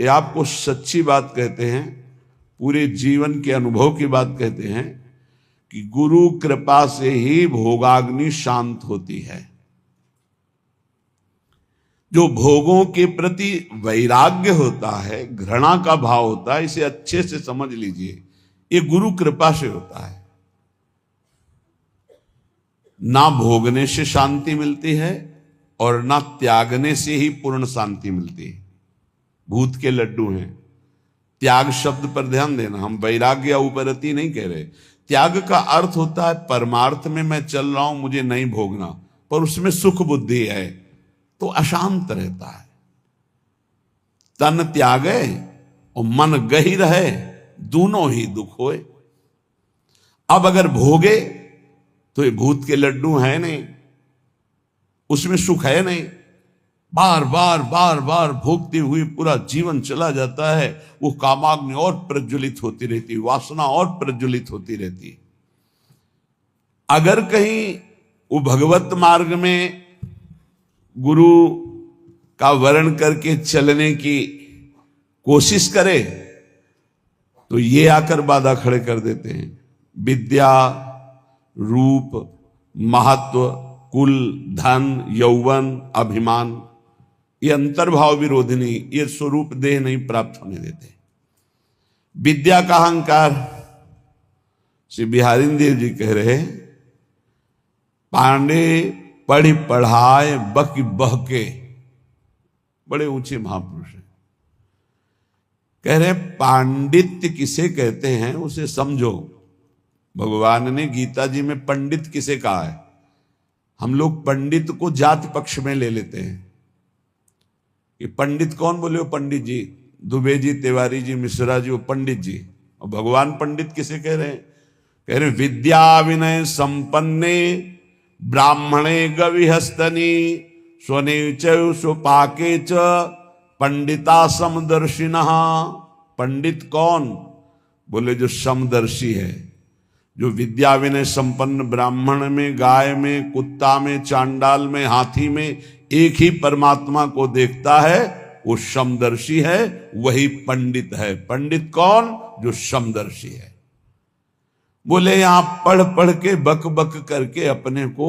ये आपको सच्ची बात कहते हैं, पूरे जीवन के अनुभव की बात कहते हैं कि गुरु कृपा से ही भोगाग्नि शांत होती है। जो भोगों के प्रति वैराग्य होता है, घृणा का भाव होता है, इसे अच्छे से समझ लीजिए, ये गुरु कृपा से होता है। ना भोगने से शांति मिलती है और ना त्यागने से ही पूर्ण शांति मिलती है। भूत के लड्डू हैं। त्याग शब्द पर ध्यान देना, हम वैराग्य या उपरति नहीं कह रहे। त्याग का अर्थ होता है परमार्थ में मैं चल रहा हूं, मुझे नहीं भोगना, पर उसमें सुख बुद्धि है तो अशांत रहता है। तन त्यागे और मन गही रहे, दोनों ही दुख होए। अब अगर भोगे तो ये भूत के लड्डू है नहीं, उसमें सुख है नहीं। बार बार बार बार भोगते हुए पूरा जीवन चला जाता है, वो कामाग्नि और प्रज्वलित होती रहती, वासना और प्रज्वलित होती रहती। अगर कहीं वो भगवत मार्ग में गुरु का वर्ण करके चलने की कोशिश करे तो ये आकर बाधा खड़े कर देते हैं। विद्या, रूप, महत्व, कुल, धन, यौवन, अभिमान, ये अंतर्भाव विरोधिनी, ये स्वरूप देह नहीं प्राप्त होने देते। विद्या का अहंकार, श्री बिहारी देव जी कह रहे, पांडे पढ़ी पढ़ाए बकी बहके, बड़े ऊंचे महापुरुष हैं। कह रहे पांडित्य किसे कहते हैं उसे समझो। भगवान ने गीता जी में पंडित किसे कहा है। हम लोग पंडित को जात पक्ष में ले लेते हैं कि पंडित कौन बोले हो, पंडित जी, दुबे जी, तिवारी जी, मिश्रा जी, वो पंडित जी। और भगवान पंडित किसे कह रहे हैं? कह रहे विद्या विनय संपन्ने ब्राह्मणे गविहस्तनी स्वने स्वपाके च पंडिता समदर्शिनः। पंडित कौन? बोले जो समदर्शी है, जो विद्या विनय संपन्न ब्राह्मण में, गाय में, कुत्ता में, चांडाल में, हाथी में एक ही परमात्मा को देखता है, वो समदर्शी है, वही पंडित है। पंडित कौन? जो समदर्शी है। बोले यहां पढ़ पढ़ के बक बक करके अपने को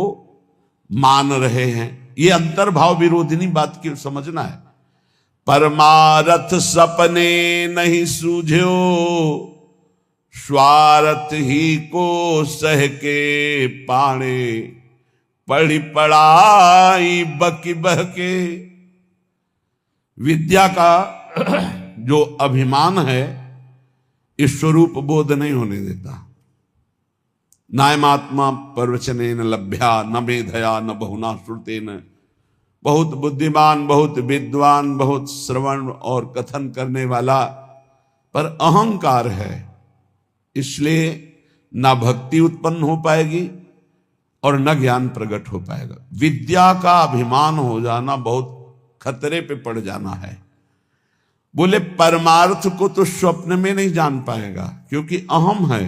मान रहे हैं, ये अंतर्भाव विरोधिनी बात की समझना है। परमारथ सपने नहीं सूझो, स्वार्थ ही को सह के पाणे, पढ़ी पढ़ाई बकी बहके। विद्या का जो अभिमान है, इस स्वरूप बोध नहीं होने देता। नायमात्मा प्रवचने न लभ्या न मेधया न बहुना श्रुतेन। बहुत बुद्धिमान, बहुत विद्वान, बहुत श्रवण और कथन करने वाला, पर अहंकार है, इसलिए ना भक्ति उत्पन्न हो पाएगी और न ज्ञान प्रकट हो पाएगा। विद्या का अभिमान हो जाना बहुत खतरे पे पड़ जाना है। बोले परमार्थ को तो स्वप्न में नहीं जान पाएगा, क्योंकि अहम है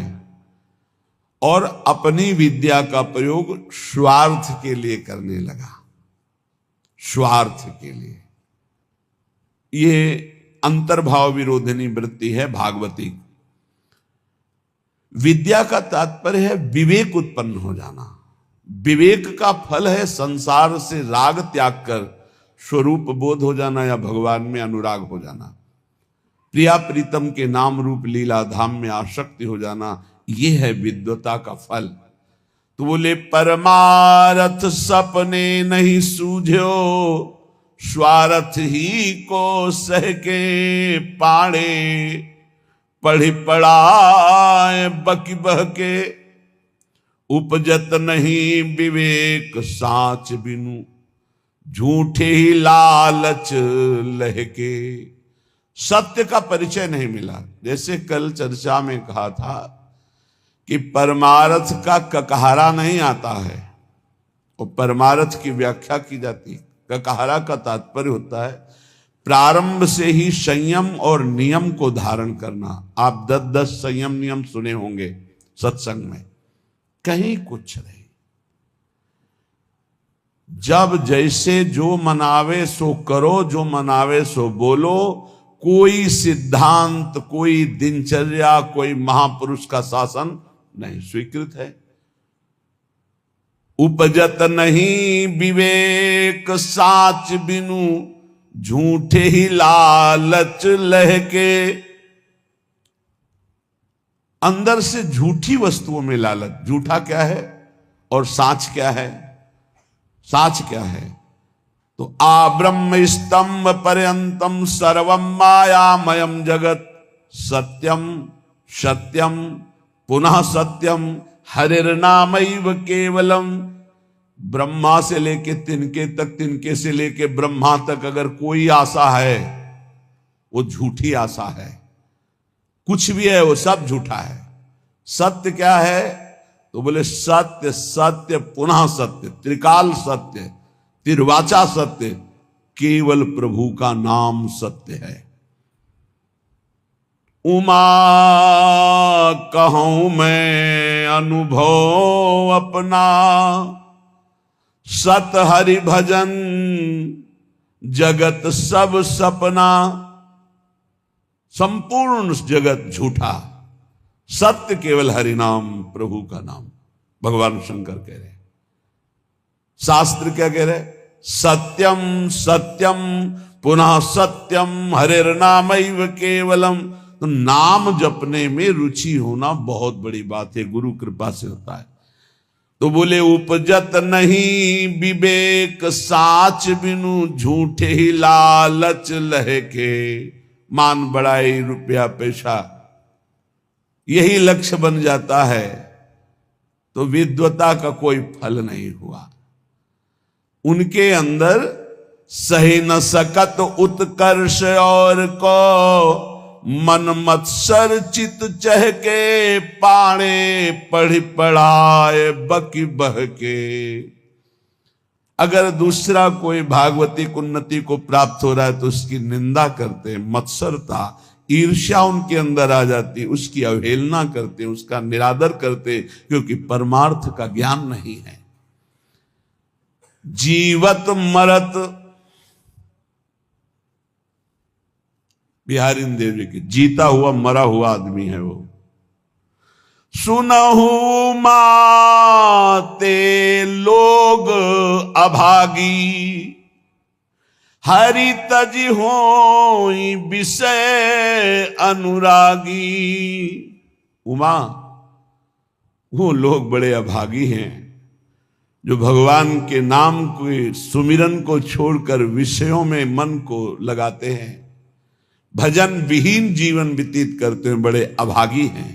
और अपनी विद्या का प्रयोग स्वार्थ के लिए करने लगा, स्वार्थ के लिए। ये अंतर्भाव विरोधिनी वृत्ति है भागवती। विद्या का तात्पर्य है विवेक उत्पन्न हो जाना। विवेक का फल है संसार से राग त्याग कर स्वरूप बोध हो जाना या भगवान में अनुराग हो जाना, प्रिया प्रीतम के नाम रूप लीला धाम में आसक्ति हो जाना। यह है विद्वता का फल। तो बोले परमारथ सपने नहीं सूझो, स्वार्थ ही को सह के पाणे, पढ़ी पढ़ाए बकी बहके। उपजत नहीं विवेक साच बिनु, झूठे ही लालच लहके। सत्य का परिचय नहीं मिला। जैसे कल चर्चा में कहा था कि परमार्थ का ककहरा नहीं आता है, और परमार्थ की व्याख्या की जाती है। ककहरा का तात्पर्य होता है प्रारंभ से ही संयम और नियम को धारण करना। आप 10 संयम नियम सुने होंगे सत्संग में, कहीं कुछ नहीं। जब जैसे जो मनावे सो करो, जो मनावे सो बोलो, कोई सिद्धांत, कोई दिनचर्या, कोई महापुरुष का शासन नहीं स्वीकृत है। उपजत नहीं विवेक साच बिनु, झूठे ही लालच लहके। अंदर से झूठी वस्तुओं में लालच। झूठा क्या है और साच क्या है? साच क्या है? तो आब्रह्म स्तंभ पर्यंतम सर्वम मायामयम जगत, सत्यम सत्यम पुनः सत्यम हरिर्नामैव केवलम। ब्रह्मा से लेके तिनके तक, तिनके से लेके ब्रह्मा तक अगर कोई आशा है वो झूठी आशा है। कुछ भी है वो सब झूठा है। सत्य क्या है? तो बोले सत्य सत्य पुनः सत्य, त्रिकाल सत्य, तिर्वाचा सत्य, केवल प्रभु का नाम सत्य है। उमा कहूं मैं अनुभव अपना, सत हरि भजन जगत सब सपना। संपूर्ण जगत झूठा, सत्य केवल हरि नाम, प्रभु का नाम। भगवान शंकर कह रहे, शास्त्र क्या कह रहे? सत्यम सत्यम पुनः सत्यम हरिर्नामैव केवलम। तो नाम जपने में रुचि होना बहुत बड़ी बात है, गुरु कृपा से होता है। तो बोले उपजत नहीं विवेक साच बिनु, झूठे ही लालच लहके। मान बढ़ाई, रुपया पैसा, यही लक्ष्य बन जाता है तो विद्वता का कोई फल नहीं हुआ। उनके अंदर सही न सकत उत्कर्ष और को, मन मत्सर चित चहके। पाणे पढ़ पढ़ाए बकी बहके। अगर दूसरा कोई भागवतिक उन्नति को प्राप्त हो रहा है तो उसकी निंदा करते, मत्सरता ईर्ष्या उनके अंदर आ जाती, उसकी अवहेलना करते, उसका निरादर करते, क्योंकि परमार्थ का ज्ञान नहीं है। जीवत मरत, बिहारी देव जी की, जीता हुआ मरा हुआ आदमी है वो। सुनहु माते लोग अभागी, हरि तज होई विषय अनुरागी। उमा, वो लोग बड़े अभागी हैं जो भगवान के नाम के सुमिरन को छोड़कर विषयों में मन को लगाते हैं, भजन विहीन जीवन व्यतीत करते हैं, बड़े अभागी हैं।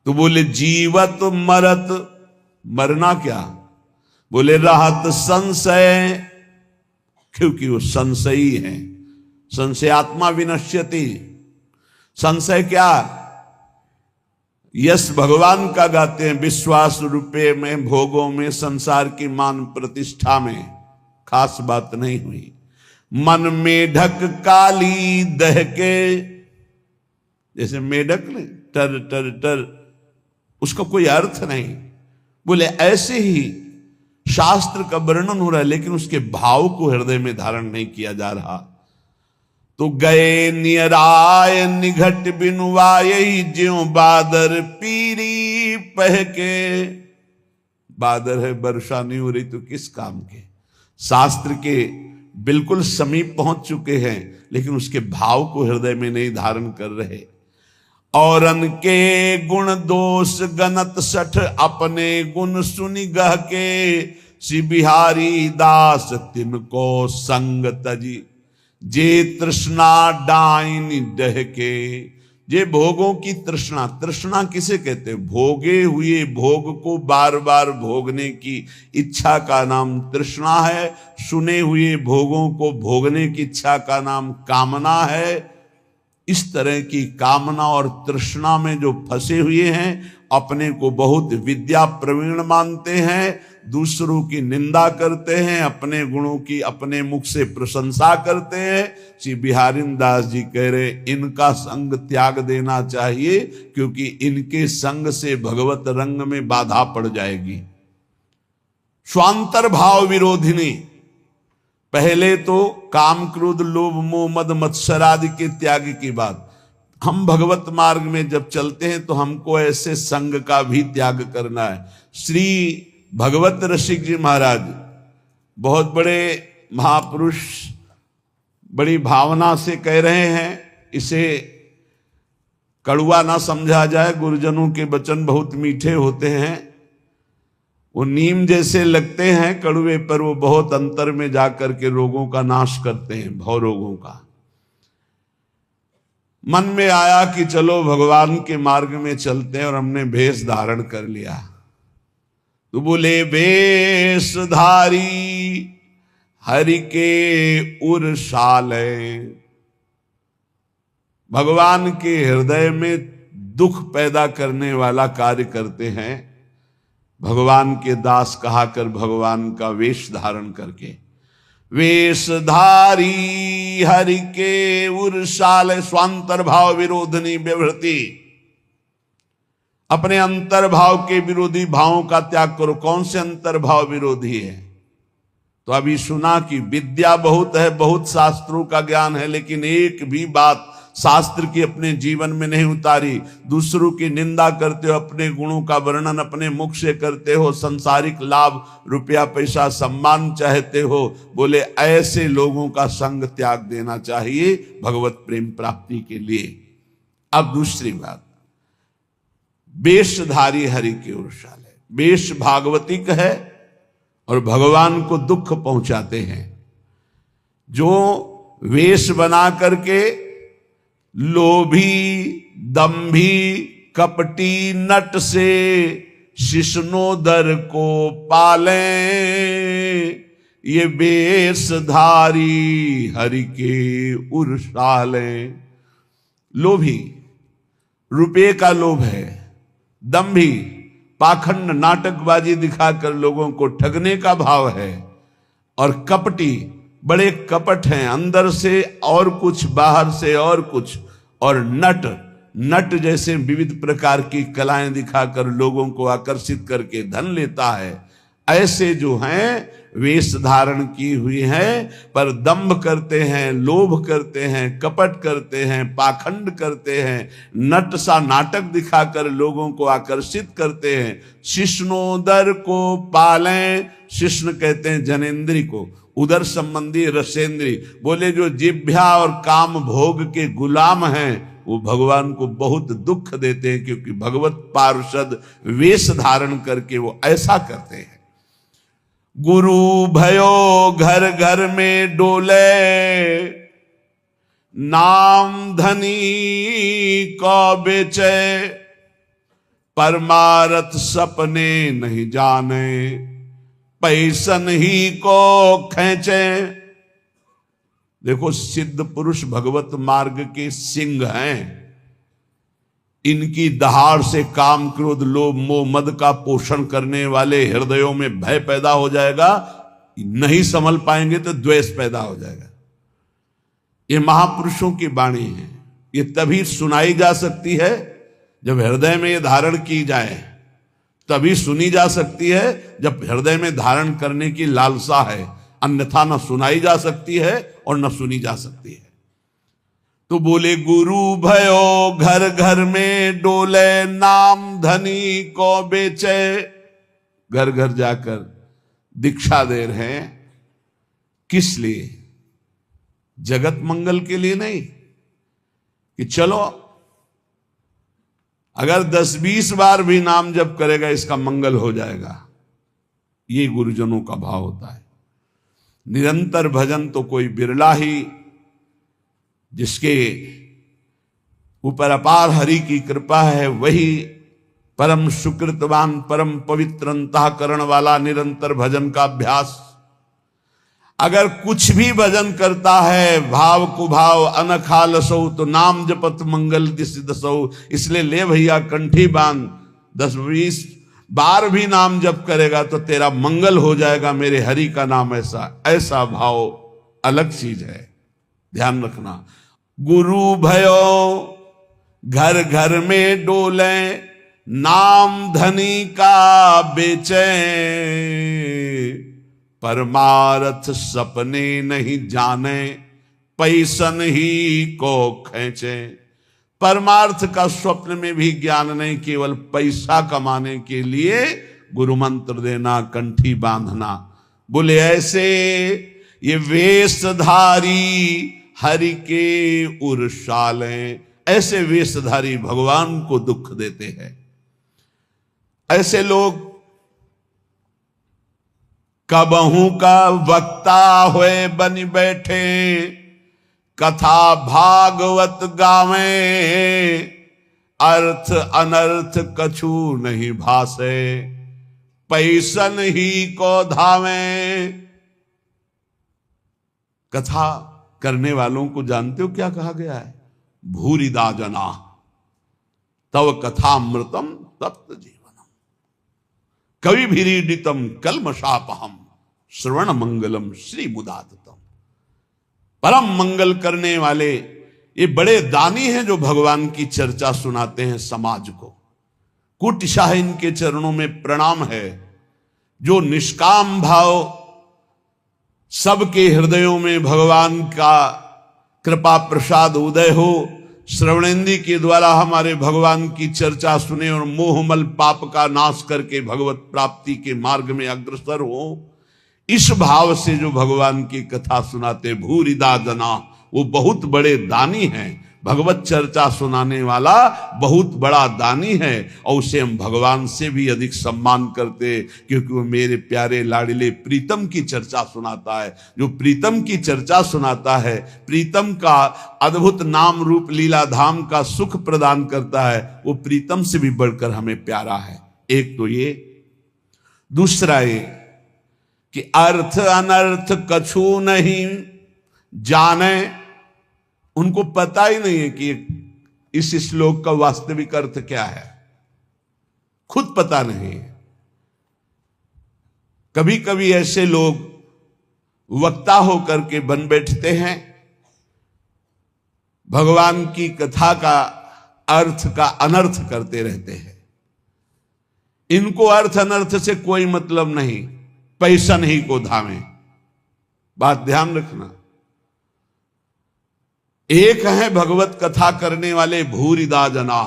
तो बोले जीवत मरत, मरना क्या? बोले रहत संशय, क्योंकि वो संशयी है। संशयात्मा विनश्यति। संशय क्या? यश भगवान का गाते हैं, विश्वास रुपये में, भोगों में, संसार की मान प्रतिष्ठा में खास बात नहीं हुई। मन मेढक काली दहके, जैसे मेढक ने टर टर टर, उसका कोई अर्थ नहीं। बोले ऐसे ही शास्त्र का वर्णन हो रहा है लेकिन उसके भाव को हृदय में धारण नहीं किया जा रहा। तो गए नियराय निघट बिनुवाय, ज्यों बादर पीरी पहके। बादर है, वर्षा नहीं हो रही तो किस काम के? शास्त्र के बिल्कुल समीप पहुंच चुके हैं लेकिन उसके भाव को हृदय में नहीं धारण कर रहे। औरन के गुण दोष गणत सठ, अपने गुण सुनि गह के। श्री बिहारी दास तिनको संग तजी, जे तृष्णा डाइन डहके। जे भोगों की तृष्णा, तृष्णा किसे कहते हैं? भोगे हुए भोग को बार बार भोगने की इच्छा का नाम तृष्णा है। सुने हुए भोगों को भोगने की इच्छा का नाम कामना है। इस तरह की कामना और तृष्णा में जो फंसे हुए हैं, अपने को बहुत विद्या प्रवीण मानते हैं, दूसरों की निंदा करते हैं, अपने गुणों की अपने मुख से प्रशंसा करते हैं। श्री बिहारी दास जी कह रहे इनका संग त्याग देना चाहिए, क्योंकि इनके संग से भगवत रंग में बाधा पड़ जाएगी। स्वांतर भाव विरोधिनी, पहले तो काम क्रोध लोभ मोह मद मत्सर आदि के त्याग की बात। हम भगवत मार्ग में जब चलते हैं तो हमको ऐसे संग का भी त्याग करना है। श्री भगवत रसिक जी महाराज बहुत बड़े महापुरुष बड़ी भावना से कह रहे हैं, इसे कड़वा ना समझा जाए। गुरुजनों के वचन बहुत मीठे होते हैं, वो नीम जैसे लगते हैं कड़वे, पर वो बहुत अंतर में जाकर के रोगों का नाश करते हैं, भव रोगों का। मन में आया कि चलो भगवान के मार्ग में चलते हैं, और हमने भेष धारण कर लिया। तो बोले वेशधारी हरि के उरसाले, भगवान के हृदय में दुख पैदा करने वाला कार्य करते हैं। भगवान के दास कहा कर भगवान का वेश धारण करके, वेशधारी हरि के उरसाले स्वांतर भाव विरोधनी व्यवृति, अपने अंतर्भाव के विरोधी भावों का त्याग करो। कौन से अंतर्भाव विरोधी है? तो अभी सुना कि विद्या बहुत है, बहुत शास्त्रों का ज्ञान है, लेकिन एक भी बात शास्त्र की अपने जीवन में नहीं उतारी। दूसरों की निंदा करते हो, अपने गुणों का वर्णन अपने मुख से करते हो, संसारिक लाभ रुपया पैसा सम्मान चाहते हो। बोले ऐसे लोगों का संग त्याग देना चाहिए भगवत प्रेम प्राप्ति के लिए। अब दूसरी बात, वेशधारी हरि के उरसाले, वेश भागवतिक है और भगवान को दुख पहुंचाते हैं। जो वेश बना करके लोभी दंभी कपटी नट से शिष्णोदर को पाले, ये वेशधारी हरि के उरसाले। लोभी, रुपये का लोभ है, दंभी पाखंड नाटकबाजी दिखाकर लोगों को ठगने का भाव है, और कपटी बड़े कपट हैं, अंदर से और कुछ बाहर से और कुछ, और नट जैसे विविध प्रकार की कलाएं दिखाकर लोगों को आकर्षित करके धन लेता है। ऐसे जो हैं वेश धारण की हुई है, पर दंभ करते हैं, लोभ करते हैं, कपट करते हैं, पाखंड करते हैं, नट सा नाटक दिखाकर लोगों को आकर्षित करते हैं। शिष्णोदर को पालें, शिष्ण कहते हैं जनेन्द्री को, उदर संबंधी रसेंद्री। बोले जो जिभ्या और काम भोग के गुलाम हैं वो भगवान को बहुत दुख देते हैं, क्योंकि भगवत पार्षद वेश धारण करके वो ऐसा करते हैं। गुरु भयो घर घर में डोले, नाम धनी को बेचे, परमारथ सपने नहीं जाने, पैसन ही को खींचे। देखो सिद्ध पुरुष भगवत मार्ग के सिंह हैं, इनकी दहाड़ से काम क्रोध लोभ मोह मद का पोषण करने वाले हृदयों में भय पैदा हो जाएगा, नहीं संभल पाएंगे तो द्वेष पैदा हो जाएगा। ये महापुरुषों की वाणी है, ये तभी सुनाई जा सकती है जब हृदय में ये धारण की जाए, तभी सुनी जा सकती है जब हृदय में धारण करने की लालसा है, अन्यथा न सुनाई जा सकती है और न सुनी जा सकती है। तो बोले गुरु भयो घर घर में डोले, नाम धनी को बेचे। घर घर जाकर दीक्षा दे रहे हैं, किस लिए? जगत मंगल के लिए नहीं कि चलो अगर 10-20 बार भी नाम जप करेगा इसका मंगल हो जाएगा। ये गुरुजनों का भाव होता है। निरंतर भजन तो कोई बिरला ही, जिसके ऊपर अपार हरि की कृपा है, वही परम सुकृतवान परम पवित्र अंतःकरण वाला निरंतर भजन का अभ्यास। अगर कुछ भी भजन करता है भाव कुभाव अनखालसो, तो नाम जपत मंगल दिस दसो। इसलिए ले भैया कंठी बांध, 10-20 बार भी नाम जप करेगा तो तेरा मंगल हो जाएगा, मेरे हरि का नाम ऐसा भाव अलग चीज है, ध्यान रखना। गुरु भयो घर घर में डोले, नाम धनी का बेचे, परमार्थ सपने नहीं जाने, पैसन ही को खींचे। परमार्थ का स्वप्न में भी ज्ञान नहीं, केवल पैसा कमाने के लिए गुरु मंत्र देना, कंठी बांधना। बोले ऐसे ये वेशधारी हरि के उर्शाले, ऐसे वेशधारी भगवान को दुख देते हैं। ऐसे लोग कबहू का वक्ता हुए बन बैठे, कथा भागवत गावे, अर्थ अनर्थ कछु नहीं भासे, पैसन ही को धावे। कथा करने वालों को जानते हो क्या कहा गया है? भूरिदा जना तव कथामृतम तप्त जीवनम, कवि भीरीडितम कलमशापहम, श्रवण मंगलम श्री मुदाततम। परम मंगल करने वाले ये बड़े दानी हैं जो भगवान की चर्चा सुनाते हैं समाज को। कुटिशाह इनके चरणों में प्रणाम है। जो निष्काम भाव सबके हृदयों में भगवान का कृपा प्रसाद उदय हो, श्रवणेंद्री के द्वारा हमारे भगवान की चर्चा सुने और मोहमल पाप का नाश करके भगवत प्राप्ति के मार्ग में अग्रसर हो, इस भाव से जो भगवान की कथा सुनाते भूरिदा जना, वो बहुत बड़े दानी हैं। भगवत चर्चा सुनाने वाला बहुत बड़ा दानी है और उसे हम भगवान से भी अधिक सम्मान करते, क्योंकि वो मेरे प्यारे लाडले प्रीतम की चर्चा सुनाता है। जो प्रीतम की चर्चा सुनाता है, प्रीतम का अद्भुत नाम रूप लीला धाम का सुख प्रदान करता है, वो प्रीतम से भी बढ़कर हमें प्यारा है। एक तो ये, दूसरा ये कि अर्थ अनर्थ कछु नहीं जाने। उनको पता ही नहीं है कि इस श्लोक का वास्तविक अर्थ क्या है, खुद पता नहीं है। कभी कभी ऐसे लोग वक्ता होकर के बन बैठते हैं, भगवान की कथा का अर्थ का अनर्थ करते रहते हैं। इनको अर्थ अनर्थ से कोई मतलब नहीं, पैसा नहीं को धामे। बात ध्यान रखना। एक है भगवत कथा करने वाले भूरिदा जना,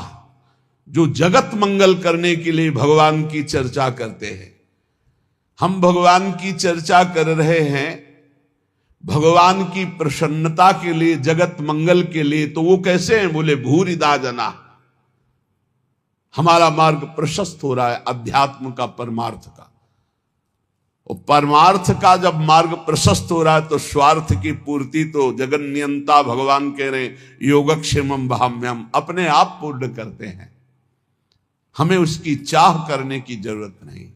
जो जगत मंगल करने के लिए भगवान की चर्चा करते हैं। हम भगवान की चर्चा कर रहे हैं भगवान की प्रसन्नता के लिए, जगत मंगल के लिए, तो वो कैसे हैं? बोले भूरिदा जना। हमारा मार्ग प्रशस्त हो रहा है अध्यात्म का, परमार्थ का। और परमार्थ का जब मार्ग प्रशस्त हो रहा है तो स्वार्थ की पूर्ति तो जगन नियंता भगवान कह रहे योगक्षेमम भाम्यम, अपने आप पूर्ण करते हैं। हमें उसकी चाह करने की जरूरत नहीं।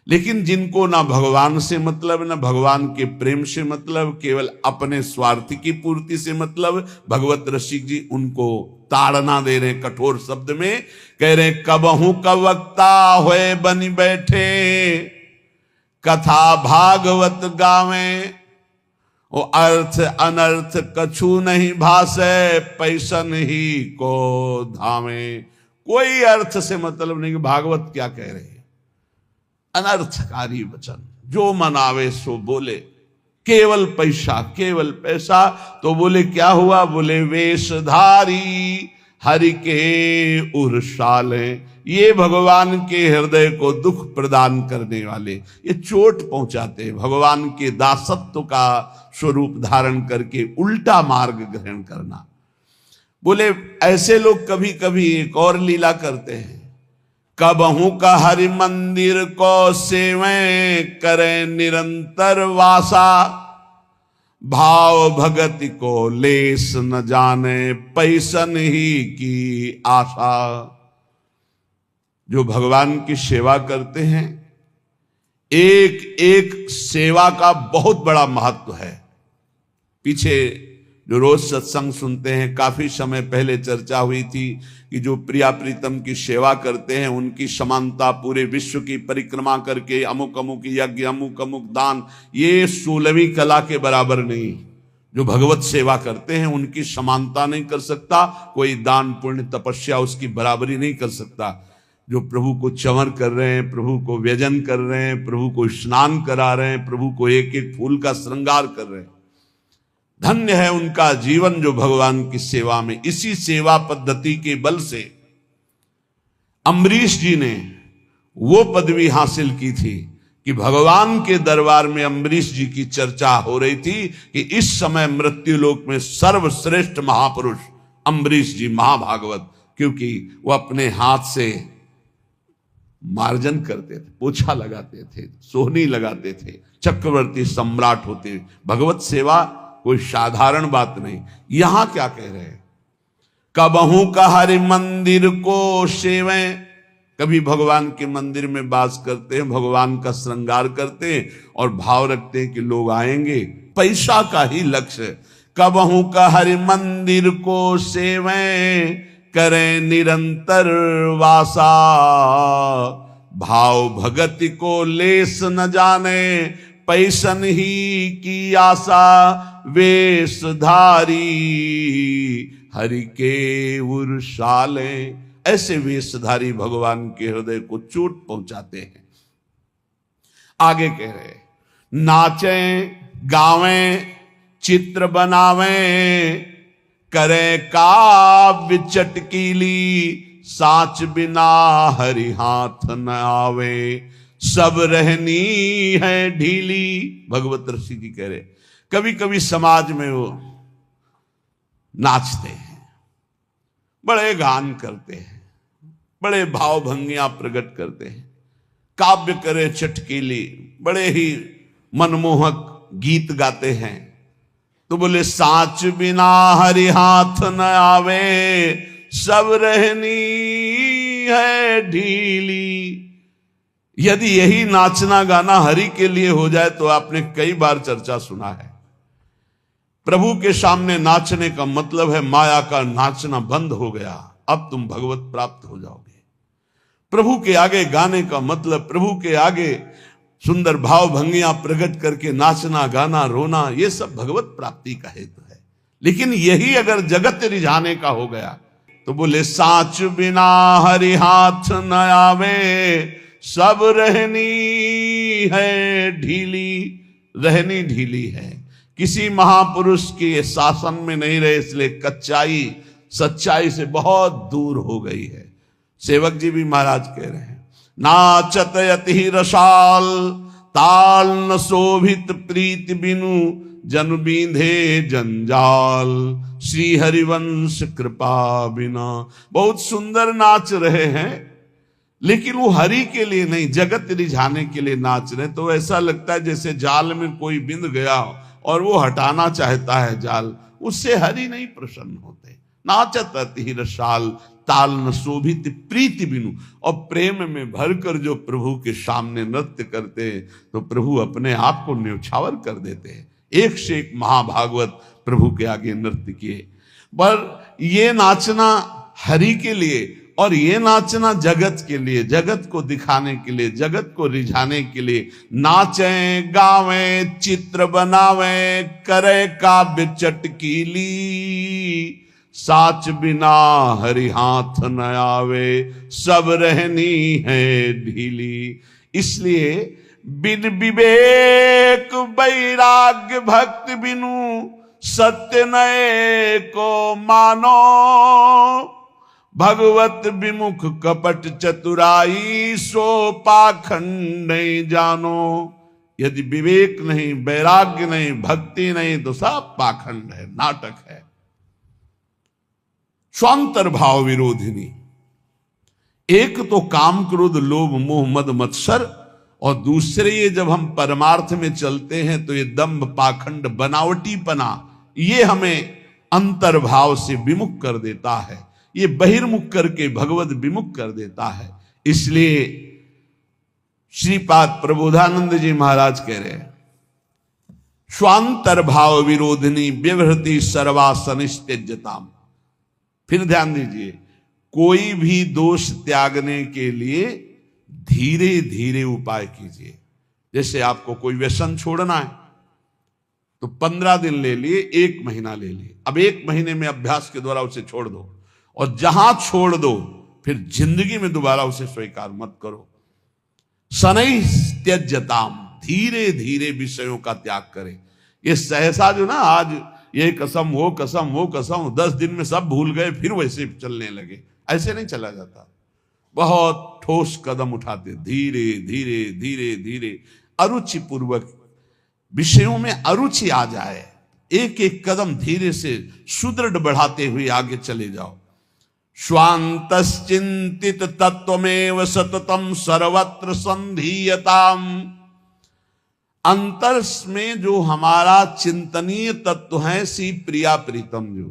लेकिन जिनको ना भगवान से मतलब, ना भगवान के प्रेम से मतलब, केवल अपने स्वार्थ की पूर्ति से मतलब, भगवत रसिक जी उनको ताड़ना दे रहे कठोर शब्द में, कह रहे कबहू का वक्ता होए बन बैठे, कथा भागवत गावे, वो अर्थ अनर्थ कछु नहीं भासे, पैसन ही को धामे। कोई अर्थ से मतलब नहीं कि भागवत क्या कह रहे हैं, अनर्थकारी वचन, जो मनावे सो बोले, केवल पैसा, केवल पैसा। तो बोले क्या हुआ? बोले वेशधारी हरि के उर्शाले, ये भगवान के हृदय को दुख प्रदान करने वाले, ये चोट पहुंचाते, भगवान के दासत्व का स्वरूप धारण करके उल्टा मार्ग ग्रहण करना। बोले ऐसे लोग कभी कभी एक और लीला करते हैं, कबहू का हरि मंदिर को सेवे करें निरंतर वासा, भाव भगति को लेस न जाने, पैसन ही की आशा। जो भगवान की सेवा करते हैं, एक एक सेवा का बहुत बड़ा महत्व है। पीछे जो रोज सत्संग सुनते हैं, काफी समय पहले चर्चा हुई थी कि जो प्रिया प्रीतम की सेवा करते हैं उनकी समानता पूरे विश्व की परिक्रमा करके अमुक अमुक यज्ञ, अमुक अमुक दान, ये 16वीं कला के बराबर नहीं। जो भगवत सेवा करते हैं उनकी समानता नहीं कर सकता कोई, दान पुण्य तपस्या उसकी बराबरी नहीं कर सकता। जो प्रभु को चंवर कर रहे हैं, प्रभु को व्यजन कर रहे हैं, प्रभु को स्नान करा रहे हैं, प्रभु को एक एक फूल का श्रृंगार कर रहे हैं। धन्य है उनका जीवन जो भगवान की सेवा में, इसी सेवा पद्धति के बल से अम्बरीश जी ने वो पदवी हासिल की थी कि भगवान के दरबार में अम्बरीश जी की चर्चा हो रही थी कि इस समय मृत्युलोक में सर्वश्रेष्ठ महापुरुष अम्बरीश जी महाभागवत, क्योंकि वो अपने हाथ से मार्जन करते थे, पोछा लगाते थे, सोहनी लगाते थे, चक्रवर्ती सम्राट होते। भगवत सेवा कोई साधारण बात नहीं। यहां क्या कह रहे हैं, कबहू का हरि मंदिर को सेवें, कभी भगवान के मंदिर में वास करते हैं, भगवान का श्रृंगार करते हैं और भाव रखते हैं कि लोग आएंगे, पैसा का ही लक्ष्य। कबहू का हरि मंदिर को सेवें, करें निरंतर वासा, भाव भगति को लेस न जाने, पैसन ही की आशा, वेशधारी हरि के उर्शाले। ऐसे वेशधारी भगवान के हृदय को चोट पहुंचाते हैं। आगे कह रहे, नाचें गावें चित्र बनावें, करें काव्य चटकीली, साच बिना हरि हाथ न आवे, सब रहनी है ढीली। भगवत ऋषि जी कह रहे, कभी कभी समाज में वो नाचते हैं, बड़े गान करते हैं, बड़े भाव भंगियां प्रकट करते हैं, काव्य करे चटकीली, बड़े ही मनमोहक गीत गाते हैं। तो बोले साच बिना हरि हाथ न आवे, सब रहनी है ढीली। यदि यही नाचना गाना हरि के लिए हो जाए तो आपने कई बार चर्चा सुना है, प्रभु के सामने नाचने का मतलब है माया का नाचना बंद हो गया, अब तुम भगवत प्राप्त हो जाओगे। प्रभु के आगे गाने का मतलब प्रभु के आगे सुंदर भाव भंगियां प्रकट करके नाचना गाना रोना, ये सब भगवत प्राप्ति का हेतु है। लेकिन यही अगर जगत रिझाने का हो गया तो बोले साच बिना हरि हाथ न आवे, सब रहनी है ढीली। रहनी ढीली है, किसी महापुरुष के शासन में नहीं रहे, इसलिए कच्चाई सच्चाई से बहुत दूर हो गई है। सेवक जी भी महाराज कह रहे हैं, नाचत यति रसाल, ताल न शोभित प्रीति बिनु, जन बींधे जंजाल, श्री हरिवंश कृपा बिना। बहुत सुंदर नाच रहे हैं, लेकिन वो हरि के लिए नहीं, जगत रिझाने के लिए नाच रहे। तो ऐसा लगता है जैसे जाल में कोई बिंद गया और वो हटाना चाहता है जाल, उससे हरि नहीं प्रसन्न होते। नाचत अति रसाल, ताल न शोभित प्रीति बिनु। और प्रेम में भरकर जो प्रभु के सामने नृत्य करते हैं तो प्रभु अपने आप को न्यौछावर कर देते हैं। एक से एक महाभागवत प्रभु के आगे नृत्य किए। पर ये नाचना हरि के लिए और ये नाचना जगत के लिए, जगत को दिखाने के लिए, जगत को रिझाने के लिए। नाचें गावें चित्र बनावें, करे काव्य चटकीली, साच बिना हरि हाथ न आवे, सब रहनी है ढीली। इसलिए बिन विवेक वैराग्य भक्ति बिनु, सत्य नए को मानो, भगवत विमुख कपट चतुराई, सो पाखंड नहीं जानो। यदि विवेक नहीं, वैराग्य नहीं, भक्ति नहीं तो सब पाखंड है, नाटक है। स्वांतर भाव विरोधिनी, एक तो काम क्रोध लोभ मोह मद मत्सर, और दूसरे ये जब हम परमार्थ में चलते हैं तो ये दंभ पाखंड बनावटीपना, ये हमें अंतर्भाव से विमुख कर देता है, ये बहिर्मुख करके भगवत विमुख कर देता है। इसलिए श्रीपाद प्रबोधानंद जी महाराज कह रहे हैं, स्वांतर भाव विरोधिनी व्यवहृति सर्वासनिस्त्यज्यताम। फिर ध्यान दीजिए, कोई भी दोष त्यागने के लिए धीरे धीरे उपाय कीजिए। जैसे आपको कोई व्यसन छोड़ना है तो 15 दिन ले लिए, 1 महीना ले लिए। अब 1 महीने में अभ्यास के द्वारा उसे छोड़ दो, और जहां छोड़ दो फिर जिंदगी में दोबारा उसे स्वीकार मत करो। शनै त्यज्यताम, धीरे धीरे विषयों का त्याग करें। ये सहसा जो ना आज ये कसम वो कसम वो कसम 10 दिन में सब भूल गए फिर वैसे चलने लगे, ऐसे नहीं चला जाता। बहुत ठोस कदम उठाते, धीरे धीरे धीरे धीरे अरुचि पूर्वक, विषयों में अरुचि आ जाए, एक एक कदम धीरे से सुदृढ़ बढ़ाते हुए आगे चले जाओ। स्वांतश्चिंतित तत्वमेव सततम सर्वत्र संधीयताम, अंतर में जो हमारा चिंतनीय तत्व है सी प्रिया प्रीतम जो,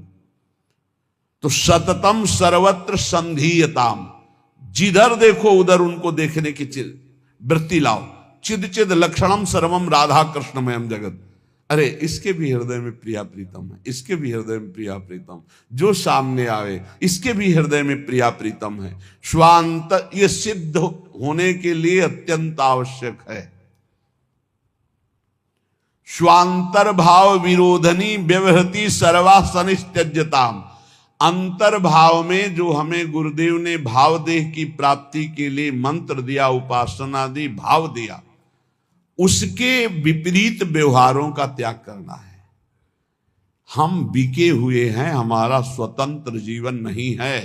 तो सततम सर्वत्र संधीयताम, जिधर देखो उधर उनको देखने की वृत्ति लाओ। चिद चिद लक्षणम सर्वम राधा कृष्णमयम जगत, अरे इसके भी हृदय में प्रिया प्रीतम है, इसके भी हृदय में प्रिया प्रीतम, जो सामने आवे इसके भी हृदय में प्रिया प्रीतम है। स्वांत ये सिद्ध होने के लिए अत्यंत आवश्यक है। स्वांतर्भाव विरोधनी व्यवहृति सर्वा सनित्यज्यताम, अंतर्भाव में जो हमें गुरुदेव ने भाव देह की प्राप्ति के लिए मंत्र दिया, उपासना दी, भाव दिया, उसके विपरीत व्यवहारों का त्याग करना है। हम बिके हुए हैं, हमारा स्वतंत्र जीवन नहीं है,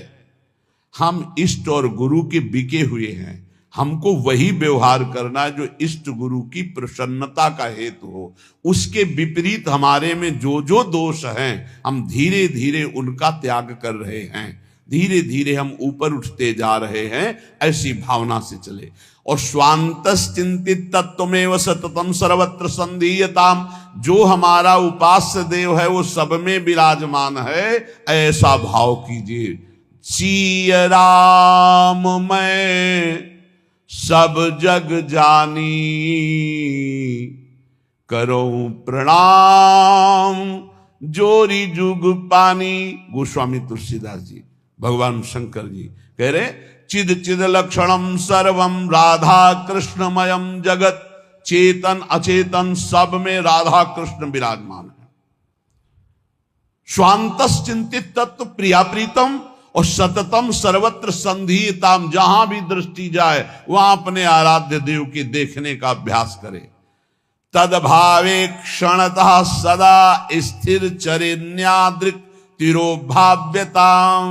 हम इष्ट और गुरु के बिके हुए हैं। हमको वही व्यवहार करना है जो इष्ट गुरु की प्रसन्नता का हेतु हो। उसके विपरीत हमारे में जो जो दोष हैं हम धीरे धीरे उनका त्याग कर रहे हैं, धीरे धीरे हम ऊपर उठते जा रहे हैं, ऐसी भावना से चले। और स्वांतश्चिंतित तत्वमेव सततम सर्वत्र संधीयताम, जो हमारा उपास्य देव है वो सब में विराजमान है, ऐसा भाव कीजिए। सिय राम मैं सब जग जानी, करो प्रणाम जोरी जुग पानी। गोस्वामी तुलसीदास जी, भगवान शंकर जी कह रहे, चिद चिद लक्षणम सर्वम राधा कृष्णमयम जगत, चेतन अचेतन सब में राधा कृष्ण विराजमान है। स्वांतश्चिंतित तत्व प्रिया प्रीतम और सततम सर्वत्र संधीयताम, जहां भी दृष्टि जाए वहां अपने आराध्य देव के देखने का अभ्यास करे। तदभावे क्षणतः सदा स्थिर चरेन्यादृक् तिरोभाव्यताम,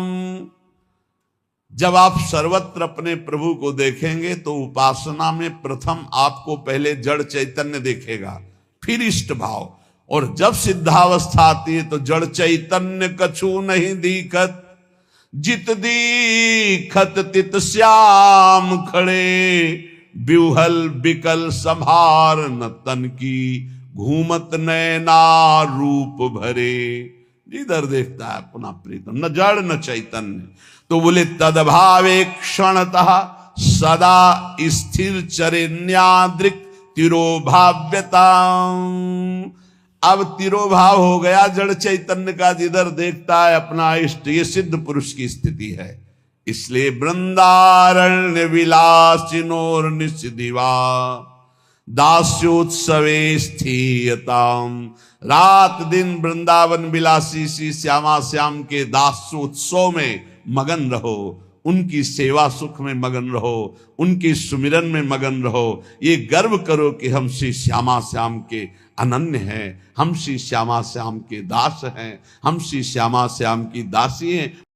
जब आप सर्वत्र अपने प्रभु को देखेंगे तो उपासना में प्रथम आपको पहले जड़ चैतन्य देखेगा, फिर इष्ट भाव, और जब सिद्धावस्था आती है तो जड़ चैतन्य कछु नहीं दिखत, जित दीखत तित श्याम खड़े, ब्यूहल बिकल संभार न तन की, घूमत नैना रूप भरे। जिधर देखता है अपना प्रीतम, न जड़ न चैतन्य। तो बोले तदभावे क्षणतः सदा स्थिर चरेन्यादृक् तिरोभाव्यता। अब तिरोभाव हो गया जड़ चैतन्य का, जिधर देखता है अपना इष्ट, ये सिद्ध पुरुष की स्थिति है। इसलिए वृंदारण्य विलासिनोर निषदिवा दास्योत्सवे स्थीयताम, रात दिन वृंदावन विलासी श्री श्यामा श्याम के दास्योत्सव में मगन रहो, उनकी सेवा सुख में मगन रहो, उनके सुमिरन में मगन रहो। ये गर्व करो कि हम श्री श्यामा श्याम के अनन्य हैं, हम श्री श्यामा श्याम के दास हैं, हम श्री श्यामा श्याम की दासी हैं।